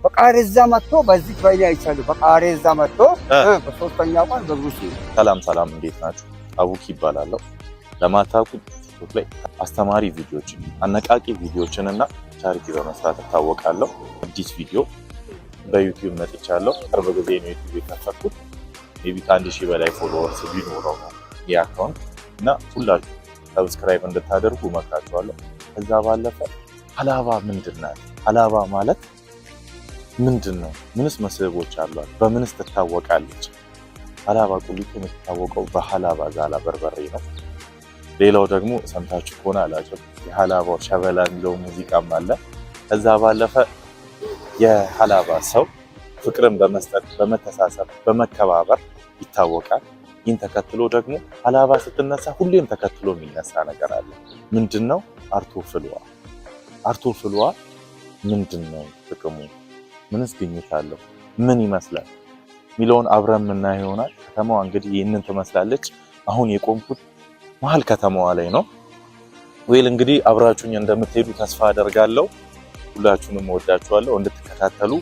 በቃሬዛ መጥቶ በዚህ ባይኔ አይቻሉ በቃሬዛ መጥቶ በሶስተኛው ቀን በብሩስ ሰላም እንዴት ናችሁ? አቡኪ ይባላለሁ። ለማታውቁት ቲክቶክ ላይ አስተማሪ ቪዲዮዎችን አነቃቂ ቪዲዮዎችንና ቻሪቲ በመስራት እታወቃለሁ። አዲስ ቪዲዮ በዩቲዩብ መጥቻለሁ። ቅርብ ጊዜ ነው ዩቲዩብ የከፈትኩት። ሜቢ ከ1000 በላይ ፎሎወርስ ቢኖረው ነው የአካውንት እና ሁላችሁ ሰብስክራይብ እንድታደርጉ እመክራችኋለሁ። ከዛ ባለፈ ሀላባ ምንድነው? ሀላባ ማለት ምንድነው? ምንስ መስህቦች አሏት? በምንስ ትታወቃለች? ሀላባ ቁሊቶ የምትታወቀው በሀላባ ዛላ በርበሬ ነው። ሌላው ደግሞ ሰምታችሁ ከሆነ አላውቅም የሀላባው ሸበላ የሚለው ሙዚቃም አለ። ከዛ ባለፈ የሀላባ ሰው ፍቅርን በመስጠት በመተሳሰብ በመከባበር ይታወቃል። ይህን ተከትሎ ደግሞ ሀላባ ስትነሳ ሁሌም ተከትሎ የሚነሳ ነገር አለ። ምንድነው? አርቶ ፍልዋ ምንድነው ጥቅሙ? ምንስ ግኝት አለው? ምን ይመስላል ሚለውን አብረን የምናየው ይሆናል። ከተማዋ እንግዲህ ይህንን ትመስላለች። አሁን የቆምኩት መሀል ከተማዋ ላይ ነው። እንግዲህ አብራችሁኝ እንደምትሄዱ ተስፋ አደርጋለሁ። ሁላችሁንም ወዳችኋለሁ፣ እንድትከታተሉ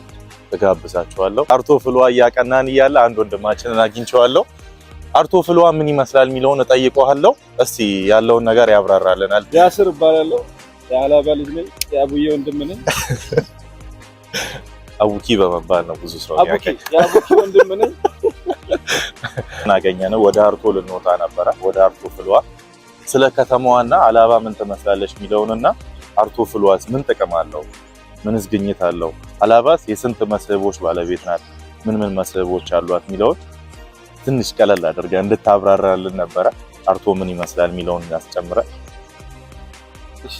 እጋብዛችኋለሁ። አርቶ ፍልዋ እያቀናን እያለ አንድ ወንድማችንን አግኝቼዋለሁ። አርቶ ፍልዋ ምን ይመስላል ሚለውን እጠይቀዋለሁ። እስቲ ያለውን ነገር ያብራራልናል። ያስር እባላለሁ። የሀላባ ልጅ ነኝ። የአቡዬ ወንድም ነኝ። አቡኪ በመባል ነው ብዙ ሰው ያቀኝ። የአቡኪ ወንድም ነኝ። እናገኘነው ወደ አርቶ ልንወጣ ነበረ። ወደ አርቶ ፍልዋ ስለ ከተማዋና ሀላባ ምን ትመስላለች ሚለውንና አርቶ ፍልዋስ ምን ጥቅም አለው? ምንስ ግኝት አለው? ሀላባስ የስንት መስህቦች ባለቤት ናት? ምን መስህቦች አሏት ሚለውን ትንሽ ቀለል አድርገን እንድታብራራልን ነበረ። አርቶ ምን ይመስላል ሚለውን ያስጨምረ። እሺ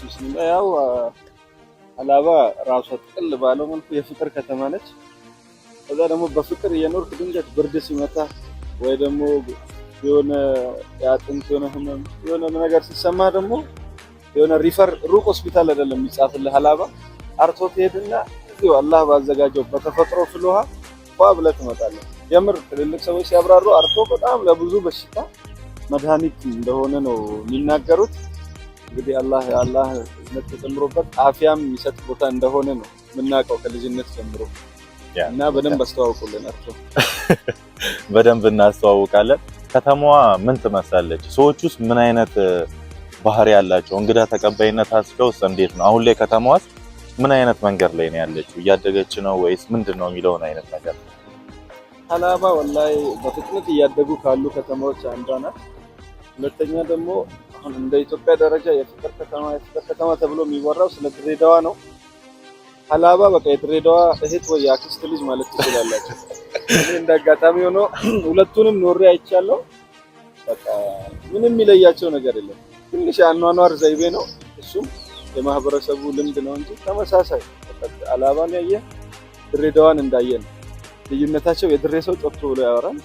ያው ሀላባ ራሷ ጥቅል ባለው መልኩ የፍቅር ከተማ ነች። ከዛ ደግሞ በፍቅር የኖርክ ድንገት ብርድ ሲመታ ወይ ደግሞ የሆነ ያጥንት የሆነ ህመም የሆነ ነገር ሲሰማ ደግሞ የሆነ ሪፈር ሩቅ ሆስፒታል አይደለም የሚጻፍልህ። ሀላባ አርቶ ትሄድና እዚሁ አላህ ባዘጋጀው በተፈጥሮ ፍልውሃ ብለህ ትመጣለህ። የምር ትልልቅ ሰዎች ሲያብራሩ አርቶ በጣም ለብዙ በሽታ መድኃኒት እንደሆነ ነው የሚናገሩት። እንግዲህ አላህ እዝነት ተጨምሮበት አፊያም የሚሰጥ ቦታ እንደሆነ ነው የምናውቀው ከልጅነት ጀምሮ እና በደንብ አስተዋውቁልን። አርቶ በደንብ እናስተዋውቃለን። ከተማዋ ምን ትመስላለች? ሰዎቹስ ምን አይነት ባህሪ ያላቸው? እንግዳ ተቀባይነታቸውስ እንዴት ነው? አሁን ላይ ከተማዋስ ምን አይነት መንገድ ላይ ነው ያለችው? እያደገች ነው ወይስ ምንድነው የሚለውን አይነት ነገር። ሀላባ ወላሂ በፍጥነት እያደጉ ካሉ ከተማዎች አንዷ ናት። ሁለተኛ ደግሞ አሁን እንደ ኢትዮጵያ ደረጃ የፍቅር ከተማ ተብሎ የሚወራው ስለ ድሬዳዋ ነው። ሀላባ በቃ የድሬዳዋ እህት ወይ የአክስት ልጅ ማለት ትችላላችሁ። እኔ እንዳጋጣሚ ሆኖ ሁለቱንም ኖሬ አይቻለሁ። በቃ ምንም የሚለያቸው ነገር የለም። ትንሽ የአኗኗር ዘይቤ ነው፣ እሱም የማህበረሰቡ ልምድ ነው እንጂ ተመሳሳይ ሀላባን ያየ ድሬዳዋን እንዳየ ነው። ልዩነታቸው የድሬ ሰው ጮክ ብሎ ያወራል፣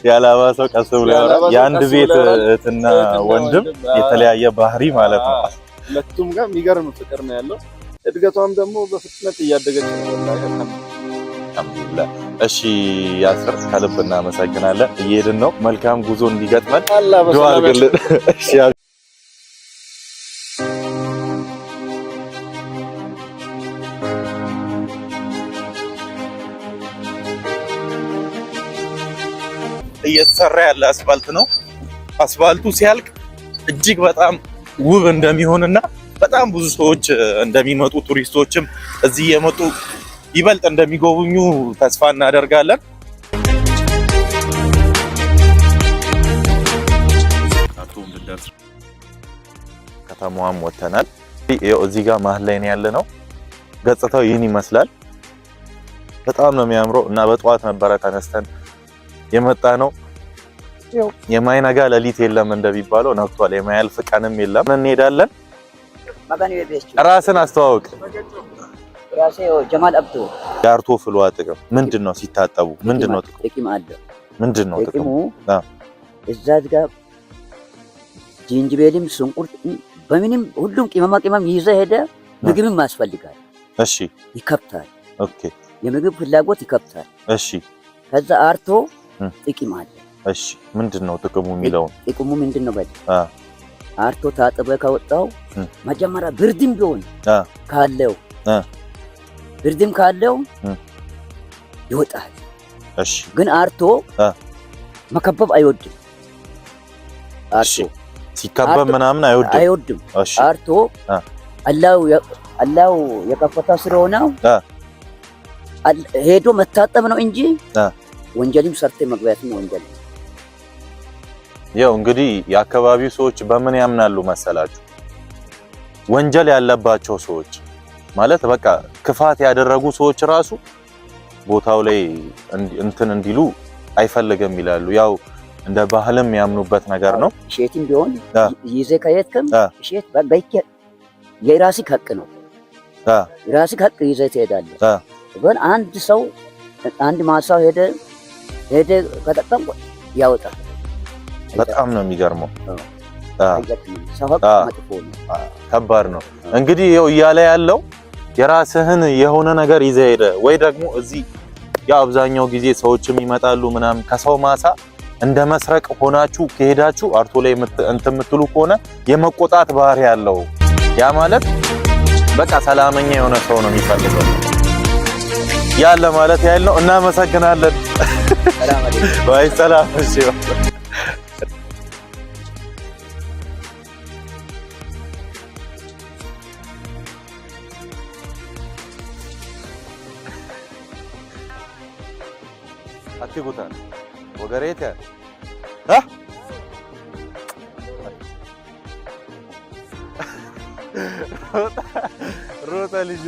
የሀላባ ሰው ቀስ ብሎ ያወራል። የአንድ ቤት እህትና ወንድም የተለያየ ባህሪ ማለት ነው። ሁለቱም ጋር የሚገርም ፍቅር ነው ያለው። እድገቷም ደግሞ በፍጥነት እያደገች ነው ወላሂ። አልሐምዱሊላህ። እሺ ያስር ከልብ እናመሰግናለን። እየሄድን ነው። መልካም ጉዞ እንዲገጥመን ዱአ አድርግልን። እሺ እየተሰራ ያለ አስፋልት ነው። አስፋልቱ ሲያልቅ እጅግ በጣም ውብ እንደሚሆንና በጣም ብዙ ሰዎች እንደሚመጡ ቱሪስቶችም እዚህ የመጡ ይበልጥ እንደሚጎበኙ ተስፋ እናደርጋለን። ከተማዋም ወተናል። እዚህ ጋር መሀል ላይ ነው ያለነው። ገጽታው ይህን ይመስላል። በጣም ነው የሚያምረው እና በጠዋት ነበረ ተነስተን የመጣ ነው። የማይነጋ ሌሊት የለም እንደሚባለው ነግቷል። የማያልፍ ቀንም የለም። እንሄዳለን። ራስን አስተዋውቅ። ራሴ ጀማል አብዱ። የአርቶ ፍልዋ ጥቅም ምንድነው? ሲታጠቡ ምንድነው ጥቅም አለ? ምንድነው ጥቅሙ? እዛ ጋር ጂንጅቤልም ሽንኩርት በምንም ሁሉም ቅመም ይዘህ ሄደ ምግብም ያስፈልጋል። እሺ ይከብታል። ኦኬ የምግብ ፍላጎት ይከብታል። እሺ ከዛ አርቶ ጥቅም አለ። እሺ ምንድነው ጥቅሙ የሚለው? ጥቅሙ ምንድነው? አርቶ ታጥበህ ከወጣው መጀመሪያ ብርድም ቢሆን ካለው ብርድም ካለው ይወጣል። እሺ ግን አርቶ መከበብ አይወድም። እሺ ሲከበብ ምናምን አይወድም። እሺ አርቶ አላው የከፈታ ስለሆነ ሄዶ መታጠብ ነው እንጂ ወንጀልም ሰርተ መግባትም ወንጀል። ያው እንግዲህ የአካባቢው ሰዎች በምን ያምናሉ መሰላችሁ? ወንጀል ያለባቸው ሰዎች ማለት በቃ ክፋት ያደረጉ ሰዎች ራሱ ቦታው ላይ እንትን እንዲሉ አይፈልግም ይላሉ። ያው እንደ ባህልም ያምኑበት ነገር ነው። እሸትም ቢሆን ይዘ ከየትከም እሸት በቃ የራሲ ሀቅ ነው። የራሲ ሀቅ ይዘ ትሄዳለህ። ግን አንድ ሰው አንድ ማሳው ሄደ ከተጠቀም ያወጣል። በጣም ነው የሚገርመው። ሰው ሀቅ መጥፎ ነው፣ ከባድ ነው። እንግዲህ ይኸው እያለ ያለው የራስህን የሆነ ነገር ይዘህ ሄደ ወይ ደግሞ እዚህ ያው አብዛኛው ጊዜ ሰዎችም ይመጣሉ ምናምን ከሰው ማሳ እንደ መስረቅ ሆናችሁ ከሄዳችሁ አርቶ ላይ እንትን የምትሉ ከሆነ የመቆጣት ባህሪ ያለው ያ ማለት በቃ ሰላመኛ የሆነ ሰው ነው የሚፈልገው ያለ ማለት ያለው። እናመሰግናለን። ወይ ሰላም። እሺ አትጉታን ወገሬት ሮጣ ልጅ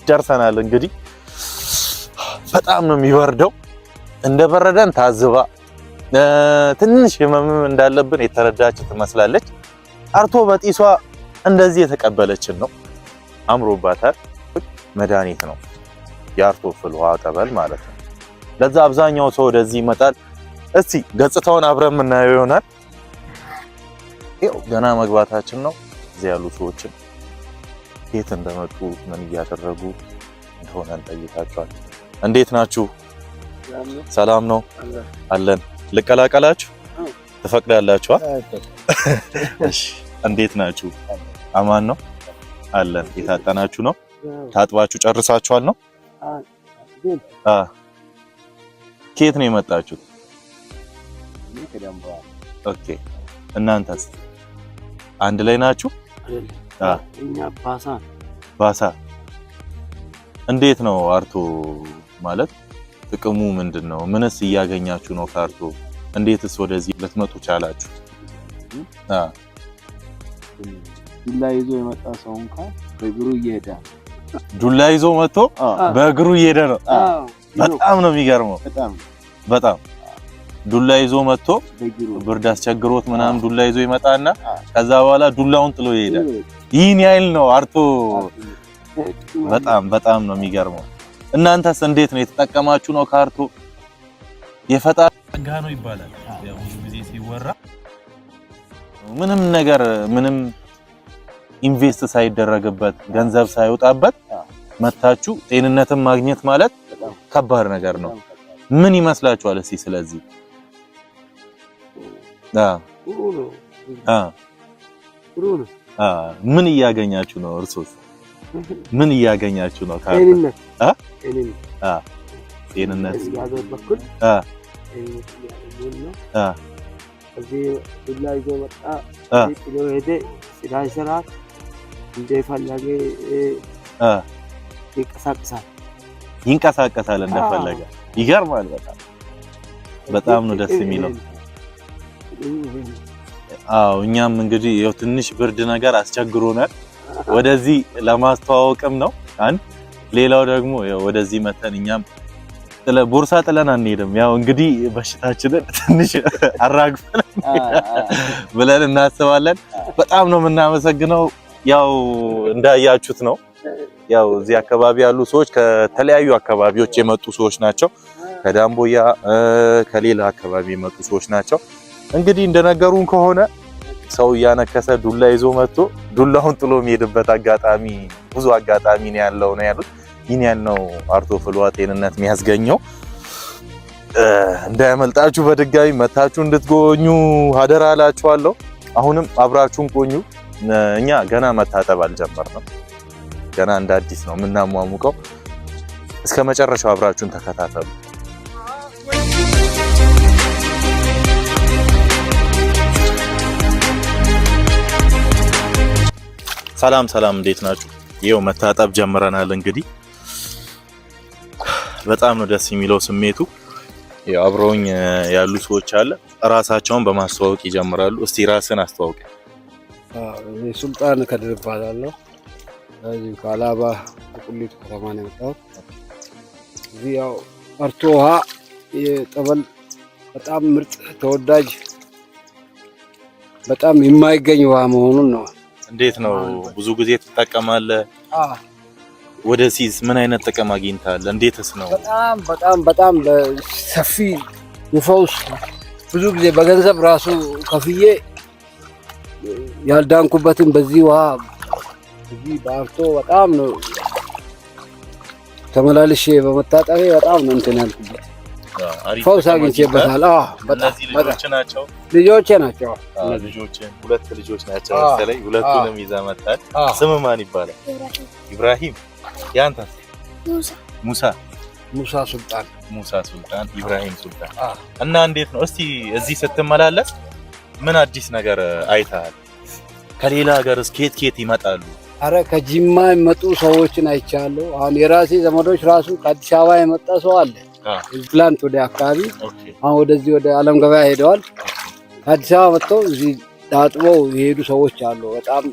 ደርሰናል። እንግዲህ በጣም ነው የሚበርደው። እንደበረደን ታዝባ ትንሽ ህመምም እንዳለብን የተረዳች ትመስላለች። አርቶ በጢሷ እንደዚህ የተቀበለችን ነው። አምሮባታል። መድኃኒት ነው የአርቶ ፍል ውሃ ጠበል ማለት ነው። ለዛ አብዛኛው ሰው ወደዚህ ይመጣል። እስቲ ገጽታውን አብረን የምናየው ይሆናል። ይኸው ገና መግባታችን ነው። እዚህ ያሉ ሰዎችን የት እንደመጡ ምን እያደረጉ እንደሆነ እንጠይቃቸዋለን። እንዴት ናችሁ? ሰላም ነው አለን። ልቀላቀላችሁ ትፈቅዳላችሁ? እሺ እንዴት ናችሁ? አማን ነው አለን። የታጠናችሁ ነው? ታጥባችሁ ጨርሳችኋል ነው? ከየት ነው የመጣችሁት? ኦኬ እናንተስ አንድ ላይ ናችሁ? እኛ ባሳ። እንዴት ነው አርቶ ማለት ጥቅሙ ምንድነው? ምንስ እያገኛችሁ ነው ከአርቶ? እንዴትስ ወደዚህ ልትመጡ ቻላችሁ? ዱላ ይዞ የመጣ ሰው እንኳን በእግሩ እየሄደ ዱላ ይዞ መጥቶ በእግሩ እየሄደ ነው። በጣም ነው የሚገርመው። በጣም ዱላ ይዞ መጥቶ ብርድ አስቸግሮት ምናምን ዱላ ይዞ ይመጣና ከዛ በኋላ ዱላውን ጥሎ ይሄዳል። ይህን ያህል ነው አርቶ። በጣም ነው የሚገርመው። እናንተስ እንዴት ነው የተጠቀማችሁ ነው ከአርቶ? የፈጣሪ ጸጋ ነው ይባላል። ያው ብዙ ጊዜ ሲወራ ምንም ነገር ምንም ኢንቨስት ሳይደረግበት ገንዘብ ሳይወጣበት መታችሁ ጤንነትን ማግኘት ማለት ከባድ ነገር ነው። ምን ይመስላችኋል? እስኪ ስለዚህ ምን እያገኛችሁ ነው? እርሶስ ምን እያገኛችሁ ነው? ጤንነት እዚህ ዱላ ይዞ መጣ ጥሎ ሄደ። ስራ ይሰራል እንደፈለገ ይንቀሳቀሳል እንደፈለገ። ይገርማል። በጣም ነው ደስ የሚለው። አዎ እኛም እንግዲህ ያው ትንሽ ብርድ ነገር አስቸግሮናል። ወደዚህ ለማስተዋወቅም ነው አንድ። ሌላው ደግሞ ያው ወደዚህ መተን እኛም ቦርሳ ጥለን አንሄድም። ያው እንግዲህ በሽታችንን ትንሽ አራግፈን ብለን እናስባለን። በጣም ነው የምናመሰግነው። ያው እንዳያችሁት ነው። ያው እዚህ አካባቢ ያሉ ሰዎች ከተለያዩ አካባቢዎች የመጡ ሰዎች ናቸው። ከዳምቦያ ከሌላ አካባቢ የመጡ ሰዎች ናቸው። እንግዲህ እንደነገሩን ከሆነ ሰው እያነከሰ ዱላ ይዞ መጥቶ ዱላውን ጥሎ የሚሄድበት አጋጣሚ ብዙ አጋጣሚ ነው ያለው ነው ያሉት። ይህን ያልነው አርቶ ፍልውሃ ጤንነት የሚያስገኘው እንዳያመልጣችሁ በድጋሚ መታችሁ እንድትጎኙ አደራ እላችኋለሁ። አሁንም አብራችሁን ቆዩ። እኛ ገና መታጠብ አልጀመርንም። ገና እንደ አዲስ ነው የምናሟሙቀው። እስከ መጨረሻው አብራችሁን ተከታተሉ። ሰላም ሰላም፣ እንዴት ናችሁ? ይኸው መታጠብ ጀምረናል። እንግዲህ በጣም ነው ደስ የሚለው ስሜቱ። ያው አብረውኝ ያሉ ሰዎች አለ ራሳቸውን በማስተዋወቅ ይጀምራሉ። እስቲ ራስን አስተዋውቅ። እኔ ሱልጣን ከድር እባላለሁ። እዚህ ከአላባ ቁሊት ከተማ ነው የመጣሁት። እዚህ ያው አርቶ ውሃ የጠበል በጣም ምርጥ ተወዳጅ በጣም የማይገኝ ውሃ መሆኑን ነው። እንዴት ነው ብዙ ጊዜ ትጠቀማለህ? ወደሲስ ምን አይነት ጥቅም አግኝታለህ? እንዴትስ ነው? በጣም ሰፊ የፈውስ ብዙ ጊዜ በገንዘብ ራሱ ከፍዬ ያልዳንኩበትን በዚህ ውሃ እዚህ በአርቶ በጣም ነው ተመላልሼ በመታጠቤ በጣም ነው እንትን ያልኩበት። ፈውስ አግኝቼበታል። ልጆች ናቸው ልጆቼ ናቸው። ሁለት ልጆች ናቸው መሰለኝ። ሁለቱንም ይዘህ መጣህ። ስም ማን ይባላል? ኢብራሂም። ያንተስ? ሙሳ ሱልጣን። ኢብራሂም ሱልጣን። እና እንዴት ነው እስቲ እዚህ ስትመላለስ ምን አዲስ ነገር አይተሃል? ከሌላ ሀገር ከየት ይመጣሉ? አረ ከጂማ የመጡ ሰዎችን አይቻለሁ። አሁን የራሴ ዘመዶች ራሱ ከአዲስ አበባ የመጣ ሰው አለ። ትላንት ወደ አካባቢ አሁን ወደዚህ ወደ አለም ገበያ ሄደዋል። ከአዲስ አበባ መጥተው እዚህ ታጥበው የሄዱ ሰዎች አሉ። በጣም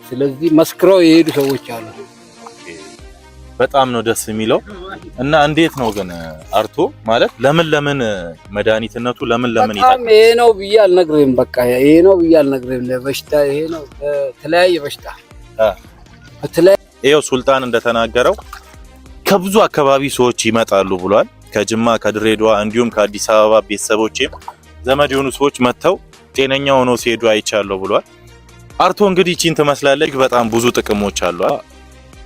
ስለዚህ መስክረው የሄዱ ሰዎች አሉ። በጣም ነው ደስ የሚለው። እና እንዴት ነው ግን አርቶ ማለት ለምን መድኃኒትነቱ ለምን ይጣል? ይሄ ነው ብዬ አልነግርህም። በቃ ይሄ ነው ብዬ አልነግርህም። ለበሽታ ይሄ ነው ለተለያየ በሽታ ይኸው ሱልጣን እንደተናገረው ከብዙ አካባቢ ሰዎች ይመጣሉ ብሏል። ከጅማ ከድሬዳዋ እንዲሁም ከአዲስ አበባ ቤተሰቦቼም ዘመድ የሆኑ ሰዎች መጥተው ጤነኛ ሆነው ሲሄዱ አይቻለሁ ብሏል። አርቶ እንግዲህ ቺን ትመስላለች። በጣም ብዙ ጥቅሞች አሉ።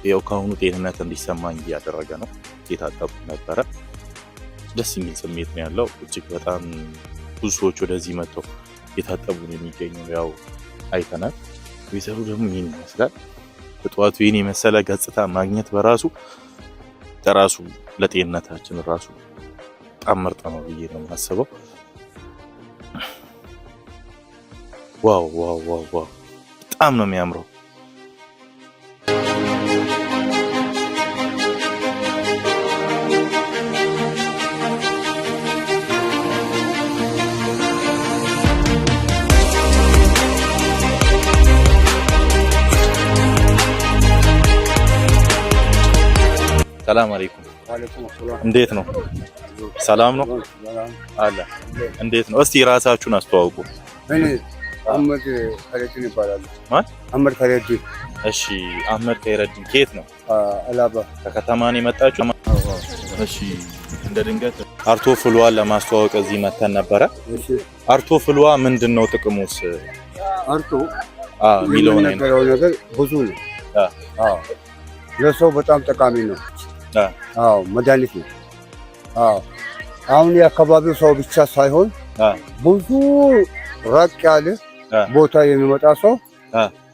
ይኸው ከአሁኑ ጤንነት እንዲሰማኝ እያደረገ ነው። የታጠብኩ ነበረ። ደስ የሚል ስሜት ነው ያለው። እጅግ በጣም ብዙ ሰዎች ወደዚህ መጥተው የታጠቡ ነው የሚገኘው። ያው አይተናል። ቤተሰቡ ደግሞ ይህን ይመስላል። በጠዋቱ ይህን የመሰለ ገጽታ ማግኘት በራሱ ለጤንነታችን ራሱ በጣም ምርጥ ነው ብዬ ነው የማስበው። ዋው በጣም ነው የሚያምረው። ሰላም አለይኩም። እንዴት ነው? ሰላም ነው አለ። እንዴት ነው? እስቲ ራሳችሁን አስተዋውቁ። እኔ አህመድ ከረዲን ይባላል። ማን? አህመድ ከረዲን። እሺ አህመድ ከረዲን ከየት ነው? አላባ ከከተማ ነው የመጣችሁ? እሺ እንደ ድንገት አርቶ ፍልውሃን ለማስተዋወቅ እዚህ መተን ነበረ። እሺ አርቶ ፍልውሃ ምንድነው ጥቅሙስ? አርቶ ሚሊዮን ነገር ብዙ ነው። ለሰው በጣም ጠቃሚ ነው። መድኃኒት ነው። አሁን የአካባቢው ሰው ብቻ ሳይሆን ብዙ ራቅ ያለ ቦታ የሚመጣ ሰው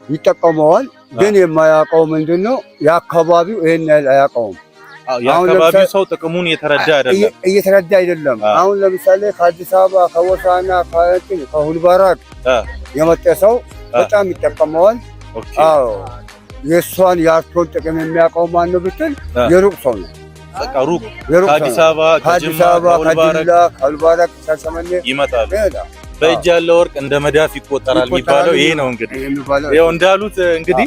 ይጠቀመዋል። ግን የማያውቀው ምንድነው የአካባቢው ይሄን ያህል አያውቀውም። የአካባቢው ሰው ጥቅሙን እየተረዳ አይደለም። አሁን ለምሳሌ ከአዲስ አበባ ከወሳና ከሁልባራቅ የመጣ ሰው በጣም ይጠቀመዋል። የእሷን የአርቶን ጥቅም የሚያውቀው ማን ነው ብትል የሩቅ ሰው ነው። በቃ ሩቅ ከአዲስ አበባ ከዲላ ከሁልባራቅ ከሻሸመኔ ይመጣሉ። በእጅ ያለ ወርቅ እንደ መዳፍ ይቆጠራል የሚባለው ይሄ ነው። እንግዲህ ያው እንዳሉት እንግዲህ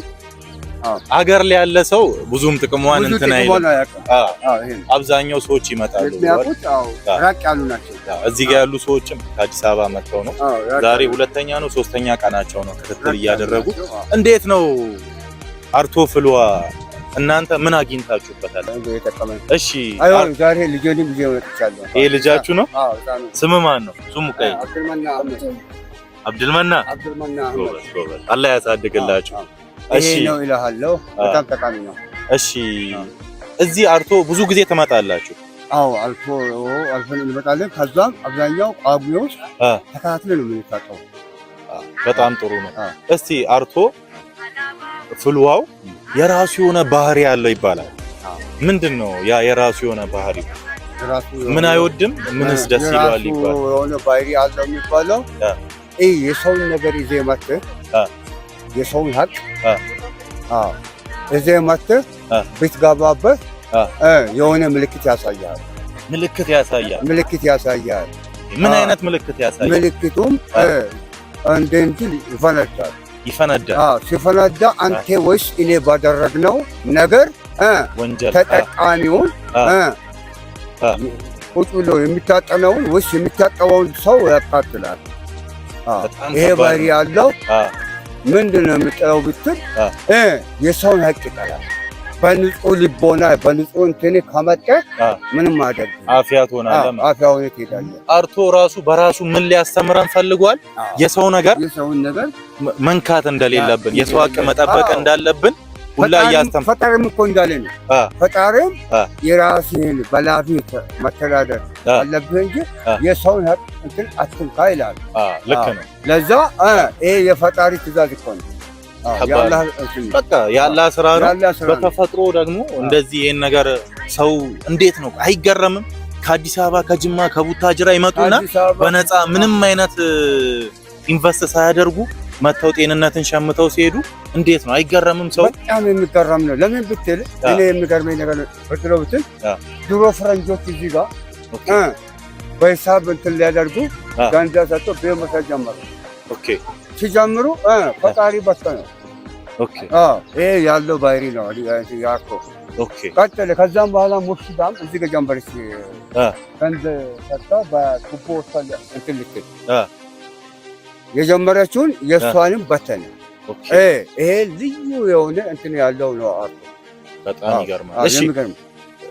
አገር ላይ ያለ ሰው ብዙም ጥቅሟን እንትን አይልም። አብዛኛው ሰዎች ይመጣሉ። ራቅ ያሉ ናቸው። እዚህ ጋር ያሉ ሰዎችም ከአዲስ አበባ መጥተው ነው። ዛሬ ሁለተኛ ነው ሶስተኛ ቀናቸው ነው ክትትል እያደረጉ። እንዴት ነው አርቶ ፍልውሃ እናንተ ምን አግኝታችሁበታል? እሺ ዛሬ ልጄንም ይዤ መጥቻለሁ። ይሄ ልጃችሁ ነው? ስም ማን ነው? ስሙ ቀይ አብዱልመና። አላህ ያሳድግላችሁ። እሺ ነው እልሃለሁ። በጣም ጠቃሚ ነው። እሺ እዚህ አርቶ ብዙ ጊዜ ትመጣላችሁ? አዎ አልፈን እንመጣለን። ከዛም አብዛኛው ጳጉሜዎች ተከታትለን ነው የምንታጠበው። በጣም ጥሩ ነው። እስቲ አርቶ ፍልዋው የራሱ የሆነ ባህሪ ያለው ይባላል። ምንድነው ያ የራሱ የሆነ ባህሪ? ምን አይወድም ምንስ ደስ ይለዋል ይባላል? የሆነ ባህሪ አለው የሚባለው የሰውን ነገር ይዘህ መጥተህ የሰውን ሀቅ ይዘህ መጥተህ ብትገባበት የሆነ ምልክት ያሳያል። ምልክት ያሳያል። ምን አይነት ምልክት ያሳያል? ምልክቱም እንትን ይፈነዳል። ሲፈነዳ አንተ ወይስ እኔ ባደረግነው ነገር ወንጀል ተጠቃሚውን ቁጭ ብሎ የሚታጠነውን ወይስ የሚታጠበውን ሰው ያቃጥላል። ይሄ ባህሪ ያለው ምንድነው የምጥለው ብትል የሰውን ሀቅ ይጠላል። በንጹህ ልቦና በንጹህ እንትን ከመጣ ምንም ማደግ አፍያ ትሆናለህ። አፍያ ሆነ ትሄዳለህ። አርቶ ራሱ በራሱ ምን ሊያስተምረን ፈልጓል? የሰውን ነገር መንካት እንደሌለብን፣ የሰው ሀቅ መጠበቅ እንዳለብን ሁላ እያስተምራል። ፈጣሪም እኮ እንዳለ ነው። ፈጣሪም የራስህን በላፊት መተዳደር አለብህ እንጂ የሰውን ሀቅ እንትን አትንካ ይላል። ልክ ነው። ለዛ ይሄ የፈጣሪ ትእዛዝ እኮ ነው። በቃ ያላ ስራ ነው። በተፈጥሮ ደግሞ እንደዚህ ይሄን ነገር ሰው እንዴት ነው አይገረምም? ከአዲስ አበባ ከጅማ ከቡታጅራ ይመጡና በነፃ ምንም አይነት ኢንቨስት ሳያደርጉ መተው ጤንነትን ሸምተው ሲሄዱ እንዴት ነው አይገረምም? ሰው በጣም የሚገረም ነው። ለምን ብትል እኔ የሚገርመኝ ነገር ነው ብትል ድሮ ፈረንጆች እዚህ ጋር በሂሳብ እንትን ሊያደርጉ ገንዘብ ሰጥተው ቤት መስራት ጀመሩ። ሲጀምሩ ፈጣሪ በተነው። ይሄ ያለው ባህሪ ነው ያኮ። ቀጥል። ከዛም በኋላ ሙርሲዳም እዚህ ጋር ጀመረች። ገንዘብ ሰጥታ በቱቦ ወሰለ እንትን ልትል የጀመረችውን የእሷንም በተነ። ይሄ ልዩ የሆነ እንትን ያለው ነው አርቶ። በጣም ይገርማል። እሺ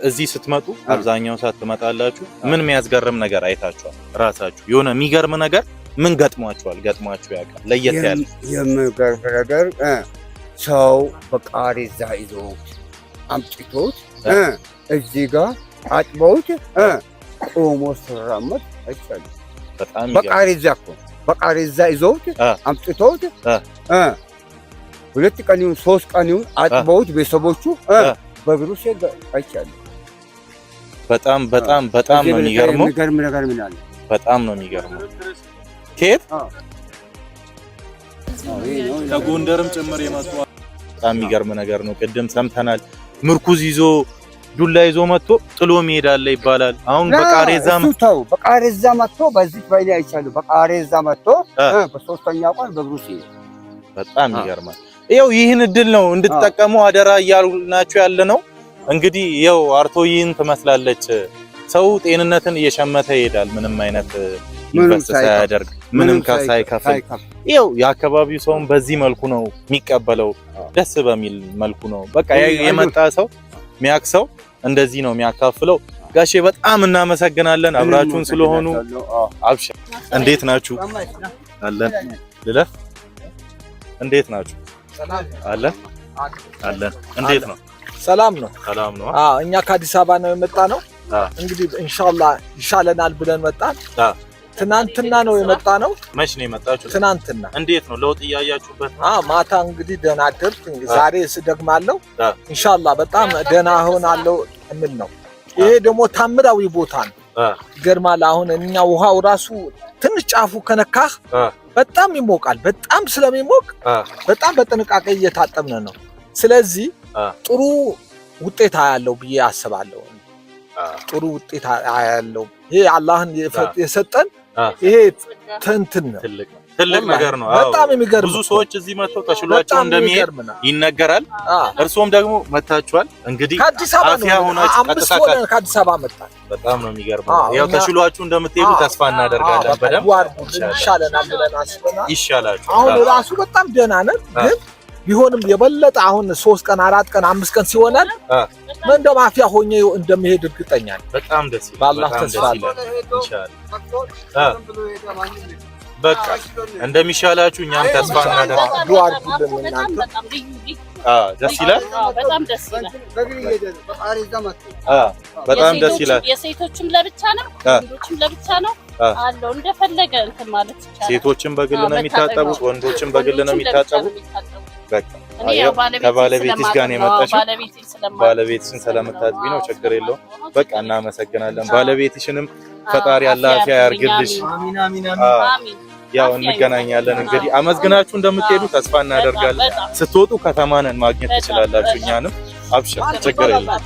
እዚህ ስትመጡ አብዛኛው ሰዓት ትመጣላችሁ። ምን የሚያስገርም ነገር አይታችኋል? ራሳችሁ የሆነ የሚገርም ነገር ምን ገጥሟችኋል? ገጥሟችሁ ያውቃል? ለየት ያለ የሚገርም ነገር ሰው በቃሬዛ ይዞት አምጥቶት እዚህ ጋር አጥበውት ቆሞ ሲራመድ አይቻልም። በጣም በቃሬዛ እኮ በቃሬዛ ይዞት አምጥቶት 2 ቀን ይሁን 3 ቀን ይሁን አጥበውት ቤተሰቦቹ በእግሩ ሲሄድ አይቻልም። በጣም ነው የሚገርመው። የሚገርም ነገር ምን አለ? በጣም ነው የሚገርመው። ከየት ከጎንደርም ጭምር የመጡ በጣም የሚገርም ነገር ነው። ቅድም ሰምተናል። ምርኩዝ ይዞ ዱላ ይዞ መጥቶ ጥሎ መሄድ አለ ይባላል። አሁን በቃሬዛ መጥቶ በዚህ ባይኔ አይቻለሁ። በቃሬዛ መጥቶ በ3ኛው ቀን በእግሩ ሲሄድ በጣም ይገርማል። ይኸው ይህን እድል ነው እንድትጠቀሙ አደራ እያልናችሁ ያለ ነው። እንግዲህ ይኸው አርቶ ይህን ትመስላለች። ሰው ጤንነትን እየሸመተ ይሄዳል። ምንም አይነት ኢንቨስት ሳያደርግ ምንም ሳይከፍል ይኸው የአካባቢው ሰውን በዚህ መልኩ ነው የሚቀበለው። ደስ በሚል መልኩ ነው በቃ የመጣ ሰው የሚያክሰው እንደዚህ ነው የሚያካፍለው። ጋሼ በጣም እናመሰግናለን አብራችሁን ስለሆኑ። አብሽር። እንዴት ናችሁ? አለን ልለፍ። እንዴት ናችሁ? አለን። እንዴት ነው? ሰላም ነው። ሰላም ነው። እኛ ከአዲስ አበባ ነው የመጣ ነው። እንግዲህ ኢንሻአላህ ይሻለናል ብለን መጣን። ትናንትና ነው የመጣ ነው። መች ነው የመጣችሁ? ትናንትና። እንዴት ነው ለውጥ እያያችሁበት? ማታ እንግዲህ ደህና አደርኩ። ዛሬ ስደግማለሁ ኢንሻአላህ በጣም ደህና ሆናለሁ እምል ነው። ይሄ ደግሞ ታምራዊ ቦታ ነው። ይገርማል። አሁን እኛ ውሃው ራሱ ትንሽ ጫፉ ከነካህ በጣም ይሞቃል። በጣም ስለሚሞቅ በጣም በጥንቃቄ እየታጠብን ነው። ስለዚህ ጥሩ ውጤት ያለው ብዬ አስባለሁ። ጥሩ ውጤት ያለው ይሄ አላህን የሰጠን ይሄ እንትን ነው። ትልቅ ነገር ነው። በጣም የሚገርም ብዙ ሰዎች እዚህ መጥተው ተሽሏቸው እንደሚሄድ ይነገራል። እርሶም ደግሞ መታችኋል። እንግዲህ ከአዲስ አበባ ነው ከአዲስ አበባ መጣን። በጣም ነው የሚገርመው። ያው ተሽሏችሁ እንደምትሄዱ ተስፋ እናደርጋለን። በደንብ ይሻለናል ብለን አስበናል። ይሻላችሁ። አሁን ራሱ በጣም ደህና ነን። ግን ቢሆንም የበለጠ አሁን 3 ቀን 4 ቀን 5 ቀን ሲሆናል እንደው ማፊያ ሆኜ እንደሚሄድ እርግጠኛ ነኝ። በጣም ደስ ይላል። ባላህ ተስፋ አለ ኢንሻአላህ። በቃ እንደሚሻላችሁ እኛም ተስፋ እናደርጋለን። ዱአ አድርጉልን እናንተ ደስ ይላል። በጣም ደስ ይላል። በጣም ደስ ይላል። የሴቶችም ለብቻ ነው፣ ወንዶችም ለብቻ ነው አለው። እንደፈለገ እንትን ማለት ይቻላል። ሴቶችም በግል ነው የሚታጠቡት፣ ወንዶችም በግል ነው የሚታጠቡት። በቃ ከባለቤትሽ ጋር ነው የመጣሽው? ባለቤትሽን ስለምታጥቢ ነው። ችግር የለውም። በቃ እናመሰግናለን። ባለቤትሽንም ፈጣሪ አላህ አፊያ ያርግልሽ። አሜን። ያው እንገናኛለን። እንግዲህ አመስግናችሁ እንደምትሄዱ ተስፋ እናደርጋለን። ስትወጡ ከተማንን ማግኘት ትችላላችሁ። እኛንም አብሽር፣ ችግር የለም።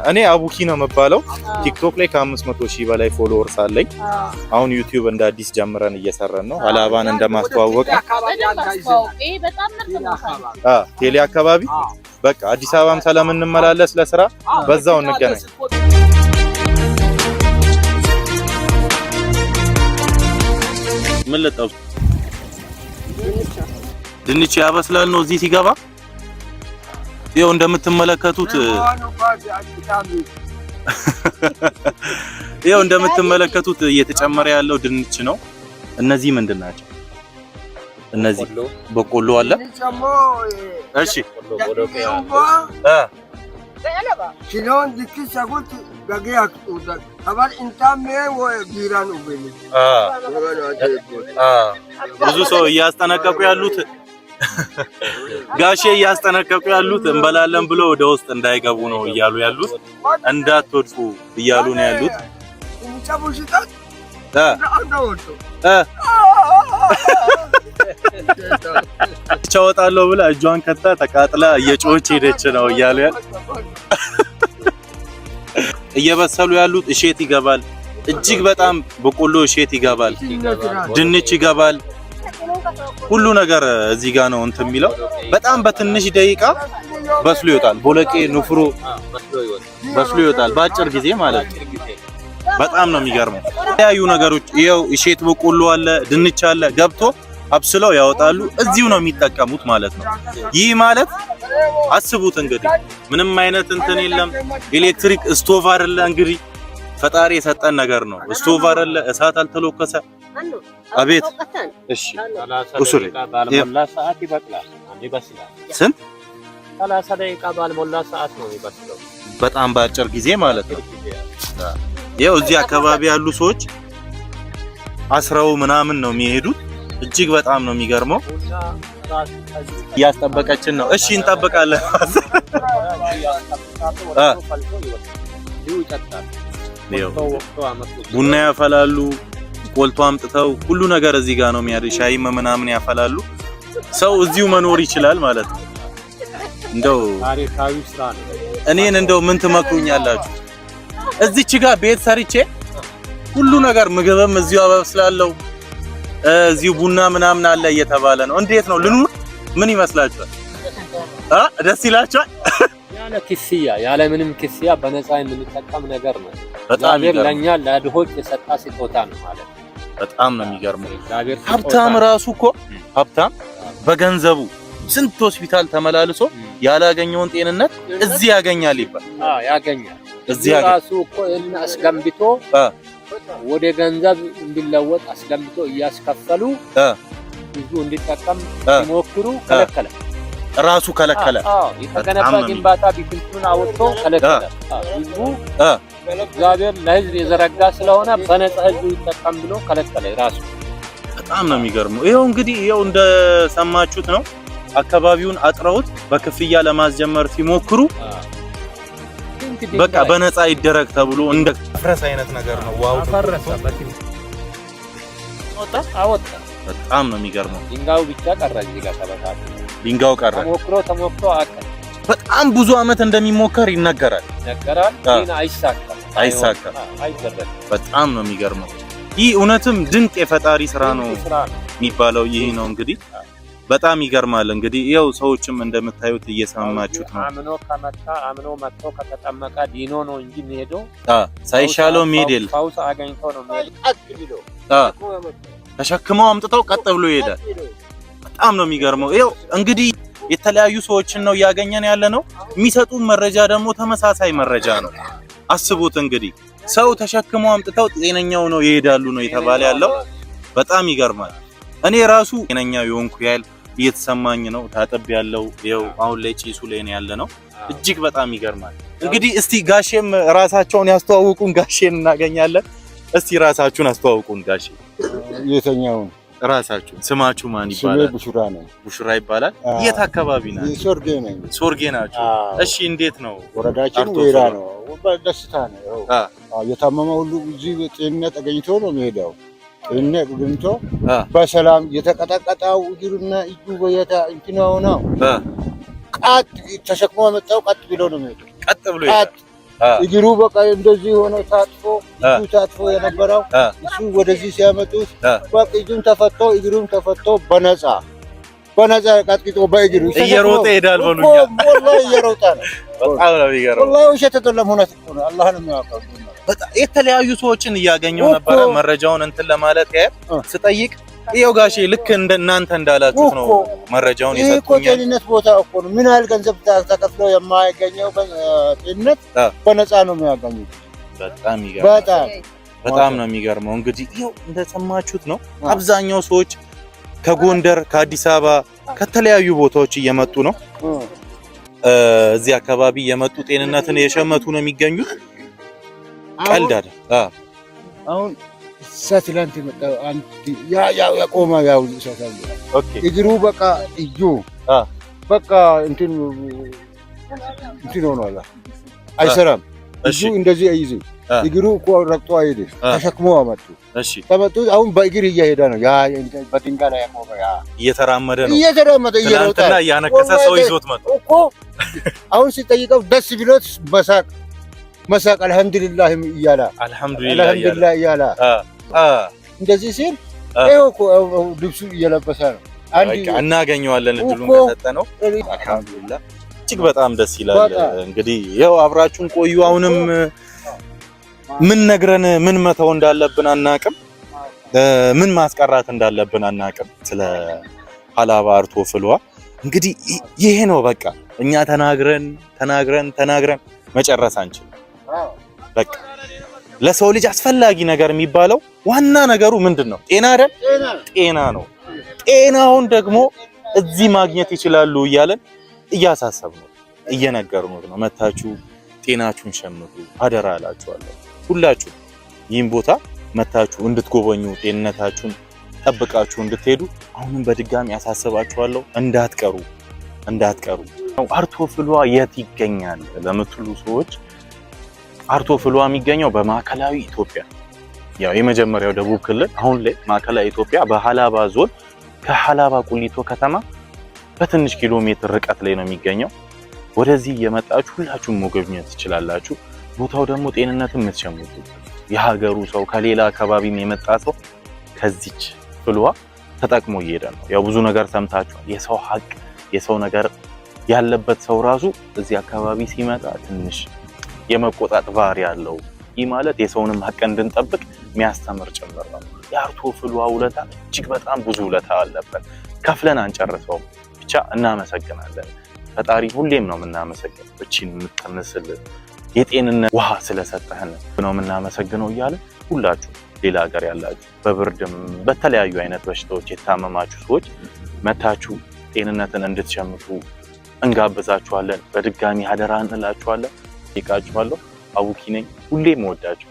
እኔ አቡኪ ነው የምባለው። ቲክቶክ ላይ ከ500,000 በላይ ፎሎወርስ አለኝ። አሁን ዩቲዩብ እንደ አዲስ ጀምረን እየሰራን ነው። ሀላባን እንደማስተዋወቅ ቴሌ አካባቢ በቃ አዲስ አበባም ስለምንመላለስ ለስራ በዛው እንገናኝ። ምን ልጠብስ? ድንች ያበስላል ነው እዚህ ሲገባ። ይኸው እንደምትመለከቱት እየተጨመረ ያለው ድንች ነው። እነዚህ ምንድን ናቸው? እነዚህ በቆሎ አለ። እሺ ብዙ ሰው እያስጠነቀቁ ያሉት ጋሼ እያስጠነቀቁ ያሉት እንበላለን ብሎ ወደ ውስጥ እንዳይገቡ ነው እያሉ ያሉት። እንዳትወድቁ እያሉ ነው ያሉት። ቻወጣለሁ ብላ እጇን ከታ ተቃጥላ እየጮች ሄደች ነው እያሉ እየበሰሉ ያሉት። እሼት ይገባል። እጅግ በጣም በቆሎ እሼት ይገባል። ድንች ይገባል። ሁሉ ነገር እዚህ ጋር ነው እንትን የሚለው። በጣም በትንሽ ደቂቃ በስሎ ይወጣል። ቦለቄ ንፍሮ በስሎ ይወጣል በአጭር ጊዜ ማለት ነው። በጣም ነው የሚገርመው። የተለያዩ ነገሮች ይኸው እሼት በቆሎ አለ፣ ድንች አለ። ገብቶ አብስለው ያወጣሉ። እዚሁ ነው የሚጠቀሙት ማለት ነው። ይህ ማለት አስቡት እንግዲህ ምንም አይነት እንትን የለም። ኤሌክትሪክ ስቶቭ አይደለ እንግዲህ ፈጣሪ የሰጠን ነገር ነው። ስቶቭ አይደለ፣ እሳት አልተለኮሰ። አቤት እሺ፣ ኡሱሪ ባልሞላ ሰዓት ይበቅላል። ይበስላል። ስንት 30 ደቂቃ ባልሞላ ሰዓት ነው የሚበስለው። በጣም በአጭር ጊዜ ማለት ነው። ይኸው እዚህ አካባቢ ያሉ ሰዎች አስረው ምናምን ነው የሚሄዱት። እጅግ በጣም ነው የሚገርመው። እያስጠበቀችን ነው። እሺ እንጠብቃለን። ቡና ያፈላሉ፣ ቆልቶ አምጥተው ሁሉ ነገር እዚህ ጋር ነው የሚያደርግ። ሻይ ምናምን ያፈላሉ። ሰው እዚሁ መኖር ይችላል ማለት ነው። እንደው ታሪካዊ ስራ ነው። እኔን እንደው ምን ትመክሩኛላችሁ? እዚች ጋር ቤት ሰርቼ ሁሉ ነገር ምግብም እዚሁ አበስላለሁ። እዚሁ ቡና ምናምን አለ እየተባለ ነው። እንዴት ነው ልኑር? ምን ይመስላችኋል? ደስ ይላችኋል? ያለ ክፍያ ያለ ምንም ክፍያ በነፃ የምንጠቀም ነገር ነው። በጣም ለኛ ለድሆች የሰጣ ስጦታ ነው ማለት ነው። በጣም ነው የሚገርመው። ሀብታም ራሱ እኮ ሀብታም በገንዘቡ ስንት ሆስፒታል ተመላልሶ ያላገኘውን ጤንነት እዚህ ያገኛል ይባል። ያገኛል። እዚህ ራሱ እኮ እና አስገምብቶ ወደ ገንዘብ እንዲለወጥ አስገምብቶ እያስከፈሉ ብዙ እንዲጠቀም ሲሞክሩ ከለከለ። ራሱ ከለከለ። የተገነባ ግንባታ ቢትንቱን አወጥቶ ከለከለ። ህዝቡ እግዚአብሔር ለህዝብ የዘረጋ ስለሆነ በነፃ ህዝቡ ይጠቀም ብሎ ከለከለ ራሱ። በጣም ነው የሚገርመው። ይሄው እንግዲህ ይሄው እንደሰማችሁት ነው። አካባቢውን አጥረውት በክፍያ ለማስጀመር ሲሞክሩ በቃ በነፃ ይደረግ ተብሎ እንደ ፍረስ አይነት ነገር ነው። ዋው ተፈረሰ። አወጣ። በጣም ነው የሚገርመው። ድንጋዩ ብቻ ቀረ እዚህ ጋር ተበታተ። ድንጋዩ ቀረ። ተሞክሮ አቀረ። በጣም ብዙ አመት እንደሚሞከር ይነገራል። ግን አይሳካም። በጣም ነው የሚገርመው። ይህ እውነትም ድንቅ የፈጣሪ ስራ ነው የሚባለው ይሄ ነው እንግዲህ። በጣም ይገርማል። እንግዲህ ይኸው ሰዎችም እንደምታዩት እየሰማችሁት ነው። አምኖ መጥቶ ከተጠመቀ ዲኖ ነው እንጂ የሚሄደው ሳይሻለው የሚሄድ የለም። ፈውስ አገኝቶ ነው የሚሄደው። ተሸክመው አምጥተው ቀጥ ብሎ ይሄዳል። በጣም ነው የሚገርመው። ይኸው እንግዲህ የተለያዩ ሰዎችን ነው እያገኘን ያለ ነው። የሚሰጡን መረጃ ደግሞ ተመሳሳይ መረጃ ነው። አስቡት እንግዲህ ሰው ተሸክመው አምጥተው ጤነኛው ነው ይሄዳሉ ነው የተባለ ያለው። በጣም ይገርማል። እኔ ራሱ ጤነኛ የሆንኩ ያህል እየተሰማኝ ነው። ታጠብ ያለው ይኸው አሁን ላይ ጭሱ ላይ ነው ያለ ነው። እጅግ በጣም ይገርማል። እንግዲህ እስቲ ጋሼም ራሳቸውን ያስተዋውቁን። ጋሼን እናገኛለን። እስቲ ራሳችሁን አስተዋውቁን ጋሼ። የተኛውን ራሳችሁን ስማችሁ ማን ይባላል? ስሜ ቡሽራ ነው። ቡሽራ ይባላል። የት አካባቢ ናችሁ? ሶርጌ ነኝ። ሶርጌ ናችሁ? እሺ እንዴት ነው ወረዳችን? ወይራ ነው። ደስታ ነው። የታመመ ሁሉ እዚህ ጤንነት አገኝቶ ነው የሚሄደው። ጤንነት አገኝቶ በሰላም የተቀጠቀጠው እግሩና እጁ በየታ እንትናው ነው ቀጥ ተሸክሞ መጣው ቀጥ ብሎ ነው የሚሄደው። ቀጥ ብሎ እግሩ በቃ እንደዚህ ሆኖ ታጥፎ እጁ ታጥፎ የነበረው እሱ ወደዚህ ሲያመጡት በቃ እጁን ተፈቶ እግሩን ተፈቶ በነፃ ቀጥቅጦ በእግሩ እየሮጠ ይሄዳል። በሉኛ ወላሂ እየሮጠ ነው። በጣም ነው የሚገርመው። ወላሂ ውሸት አይደለም፣ እውነት ነው። አላህ ነው የሚያውቀው። በጣም የተለያዩ ሰዎችን እያገኘው ነበረ መረጃውን እንትን ለማለት ያህል ስጠይቅ ይኸው ጋሼ ልክ እናንተ እንዳላችሁት ነው መረጃውን የሰጡኝ። እኮ ጤንነት ቦታ እኮ ነው። ምን ያህል ገንዘብ ተከፍሎ የማይገኘው ጤንነት በነፃ ነው የሚያገኙት። በጣም ይገርማል። በጣም ነው የሚገርመው። እንግዲህ ይኸው እንደሰማችሁት ነው። አብዛኛው ሰዎች ከጎንደር ከአዲስ አበባ ከተለያዩ ቦታዎች እየመጡ ነው። እዚህ አካባቢ እየመጡ ጤንነትን የሸመቱ ነው የሚገኙት። ቀልድ አይደል? አሁን ትላንት የመጣው ያቆመ ያው እግሩ በቃ እጁ በቃ እንትን ሆኗል። አይሰራም። እጁ እንደዚህ አይይዝም። እግሩ እኮ ረግጦ አይሄድም። ተሸክሞ አመጡ። ተመጡ። አሁን በእግር እየሄደ ነው። በድንጋይ ላይ ያቆመ እየተራመደ ነው። እየሮጠ ትናንትና እያነከሰ ሰው ይዞት መጡ እኮ። አሁን ሲጠይቀው ደስ ብሎት መሳቅ አልሐምዱሊላህ እያለ እንደዚህ ሲል ይኸው እኮ ልብሱ እየለበሰ ነው። እናገኘዋለን እድሉን ከሰጠ ነው። አልሐምዱሊላህ እጅግ በጣም ደስ ይላል። እንግዲህ ይኸው አብራችሁን ቆዩ። አሁንም ምን ነግረን ምን መተው እንዳለብን አናቅም፣ ምን ማስቀራት እንዳለብን አናቅም። ስለ ሀላባ አርቶ ፍልውሃ እንግዲህ ይሄ ነው በቃ። እኛ ተናግረን መጨረስ አንችልም። በቃ ለሰው ልጅ አስፈላጊ ነገር የሚባለው ዋና ነገሩ ምንድነው? ጤና አይደል? ጤና ነው። ጤናውን ደግሞ እዚህ ማግኘት ይችላሉ እያለን እያሳሰብነው እየነገርነው ነው። መታችሁ ጤናችሁን ሸምቱ አደራ እላችኋለሁ። ሁላችሁ ይህን ቦታ መታችሁ እንድትጎበኙ ጤንነታችሁን ጠብቃችሁ እንድትሄዱ አሁንም በድጋሚ ያሳስባችኋለሁ። እንዳትቀሩ። አርቶ ፍልውሃ የት ይገኛል ለምትሉ ሰዎች አርቶ ፍልውሃ የሚገኘው በማዕከላዊ ኢትዮጵያ ያው የመጀመሪያው ደቡብ ክልል አሁን ላይ ማዕከላዊ ኢትዮጵያ በሀላባ ዞን ከሀላባ ቁሊቶ ከተማ በትንሽ ኪሎ ሜትር ርቀት ላይ ነው የሚገኘው። ወደዚህ እየመጣችሁ ሁላችሁም መጎብኘት ትችላላችሁ። ቦታው ደግሞ ጤንነትን የምትሸምቱ የሀገሩ ሰው ከሌላ አካባቢም የመጣ ሰው ከዚች ፍልውሃ ተጠቅሞ እየሄደ ነው። ያው ብዙ ነገር ሰምታችኋል። የሰው ሀቅ የሰው ነገር ያለበት ሰው ራሱ እዚህ አካባቢ ሲመጣ ትንሽ የመቆጣት ባህሪ ያለው። ይህ ማለት የሰውንም ሀቅ እንድንጠብቅ የሚያስተምር ጭምር ነው። የአርቶ ፍልውሃ ውለታ እጅግ በጣም ብዙ ውለታ አለበት። ከፍለን አንጨርሰውም። ብቻ እናመሰግናለን። ፈጣሪ ሁሌም ነው የምናመሰግነው። እቺን የምትመስል የጤንነት ውሃ ስለሰጠህን ነው የምናመሰግነው እያለ ሁላችሁ ሌላ ሀገር ያላችሁ በብርድም በተለያዩ አይነት በሽታዎች የታመማችሁ ሰዎች መታችሁ ጤንነትን እንድትሸምቱ እንጋብዛችኋለን። በድጋሚ አደራ እንላችኋለን። ይቃችኋለሁ። አቡኪ ነኝ። ሁሌም ወዳችሁ